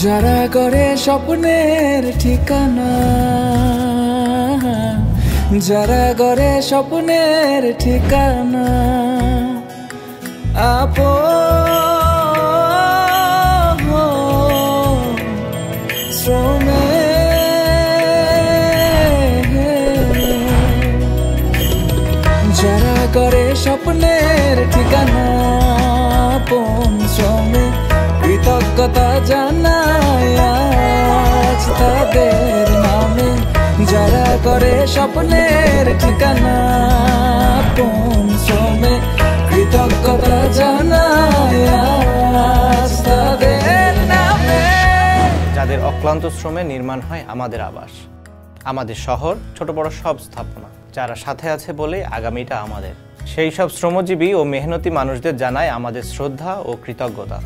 যারা করে স্বপ্নের ঠিকানা, যারা করে স্বপ্নের ঠিকানা, আপন শ্রমে যারা করে স্বপ্নের ঠিকানা, আপন শ্রমে কৃতজ্ঞতা জানাই আজ তাদের নামে। যারা করে স্বপ্নের ঠিকানা, আপন শ্রমে কৃতজ্ঞতা জানাই আজ তাদের নামে। যাদের অক্লান্ত শ্রমে নির্মাণ হয় আমাদের আবাস, আমাদের শহর, ছোট বড় সব স্থাপনা, যারা সাথে আছে বলে আগামীটা আমাদের। সেই সব শ্রমজীবী ও মেহনতি মানুষদের জানাই আমাদের শ্রদ্ধা ও কৃতজ্ঞতা।